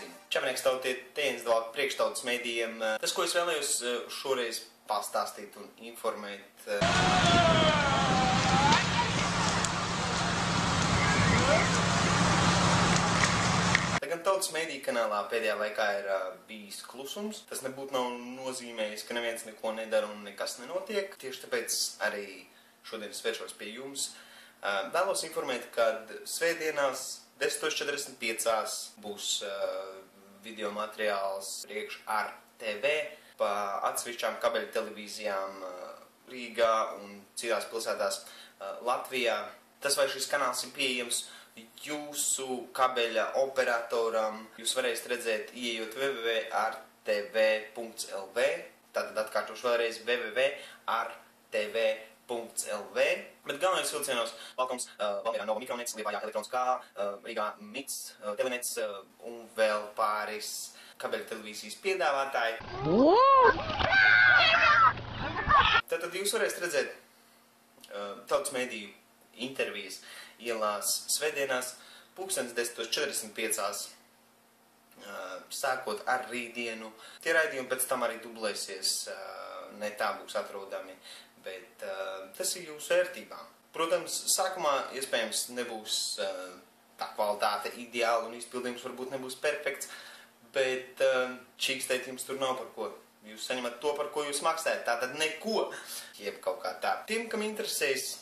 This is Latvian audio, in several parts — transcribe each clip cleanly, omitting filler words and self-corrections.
nezinu. Čemnieks tautiet, tēns dāvāk priekštautas medijiem. Tas, ko es vēlējos šoreiz pastāstīt un informēt. Lai gan tautas mediju kanālā pēdējā laikā ir bijis klusums, tas nebūtu nav nozīmējis, ka neviens neko nedara un nekas nenotiek. Tieši tāpēc arī šodien es vēršos pie jums. Vēlos informēt, ka svētdienās 10:45 būs video materiāls priekš RTV pa atsevišķām kabeļu televīzijām Rīgā un citās pilsētās Latvijā. Tas, vai šis kanāls ir pieejams jūsu kabeļa operatoram, jūs varēsiet redzēt, ieejot www.rtv.lv, tātad atkārtošu vēlreiz www.rtv.lv, bet galvenais vilcienos Valkams, Valmierā Nova Mikronets, Liepājā Elektroniskā, Rīgā Mits, Telenets un vēl pāris kabeļu televīzijas piedāvātāji. Tātad jūs varēsiet redzēt tautas mediju intervijas ielās svētdienās 10:45, sākot ar rītdienu. Tie raidījumi pēc tam arī dublēsies, ne tā būs atrodami, bet tas ir jūsu vērtībām. Protams, sākumā iespējams nebūs tā kvalitāte ideāla un izpildījums varbūt nebūs perfekts, bet čīkstēt jums tur nav par ko. Jūs saņemat to, par ko jūs maksājat, tātad neko, jeb kaut kā tā. Tiem, kam interesēs,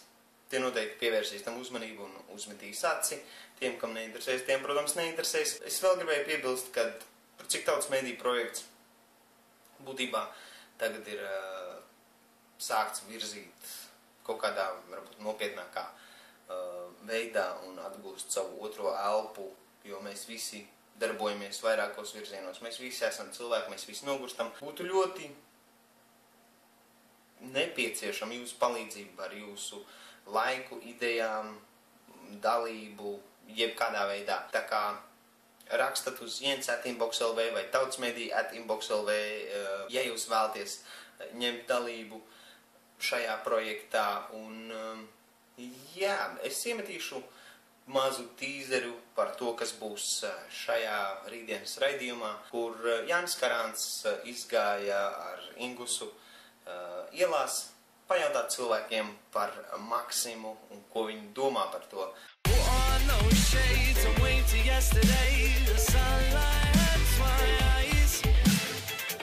tie noteikti pievērsīs tam uzmanību un uzmetīs aci. Tiem, kam neinteresēs, tiem, protams, neinteresēs. Es vēl gribēju piebilst, ka cik tautas mediju projekts būtībā tagad ir sākts virzīt kaut kādā, varbūt nopietnākā veidā un atgūst savu otro elpu, jo mēs visi darbojamies vairākos virzienos. Mēs visi esam cilvēki, mēs visi nogurstam. Būtu ļoti nepieciešama jūsu palīdzība ar jūsu laiku, idejām, dalību, jebkādā veidā. Tā kā rakstat uz jens@inbox.lv vai tautsmedija@inbox.lv, ja jūs vēlaties ņemt dalību šajā projektā. Un jā, es iemetīšu mazu tīzeru par to, kas būs šajā rītdienas raidījumā, kur Jānis Karāns izgāja ar Ingusu ielās, pajautāt cilvēkiem par Maksimu un ko viņi domā par to.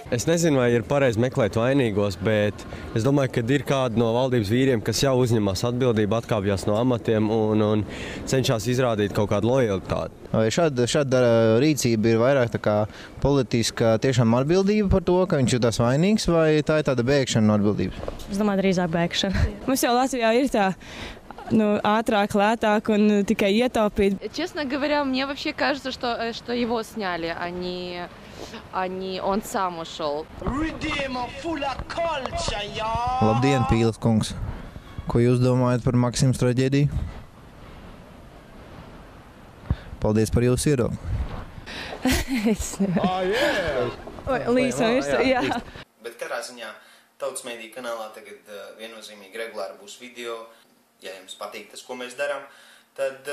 Es nezinu, vai ir pareizi meklēt vainīgos, bet es domāju, ka ir kādi no valdības vīriem, kas jau uzņemas atbildību, atkāpjas no amatiem un cenšas izrādīt kaut kādu lojalitāti. Šāda rīcība ir vairāk tā kā politiska tiešām atbildība par to, ka viņš jūtas vainīgs, vai tā ir tāda bēgšana no atbildības? Es domāju, drīzāk bēgšana. Mums jau Latvijā ir tā, ātrāk, lētāk un tikai ietaupīt. Честно говоря, мне вообще кажется, что его сняли, а не он сам ушел. Labdien, Pīles kungs! Ko jūs domājat par Maksimas traģēdiju? Paldies par jūsu iedomu. Es nevaru. Jā. Bet katrā ziņā tautas mediju kanālā tagad viennozīmīgi regulāri būs video. Ja jums patīk tas, ko mēs darām, tad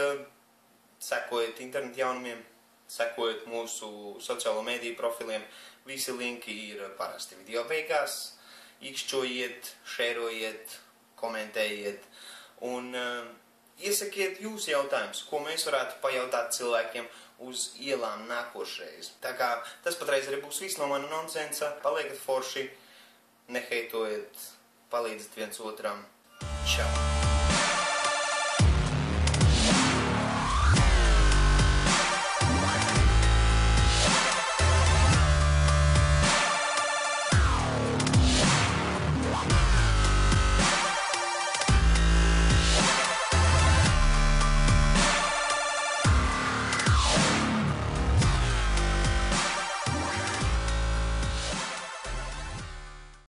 sekojiet internetu jaunumiem, sekojiet mūsu sociālo mediju profiliem. Visi linki ir parasti video beigās. Ikšķojiet, šērojiet, komentējiet un iesakiet jūsu jautājumus, ko mēs varētu pajautāt cilvēkiem uz ielām nākošreiz. Tā kā tas patreiz arī būs viss no mana nonsensa. Paliekat forši, neheitojiet, palīdziet viens otram. Čau!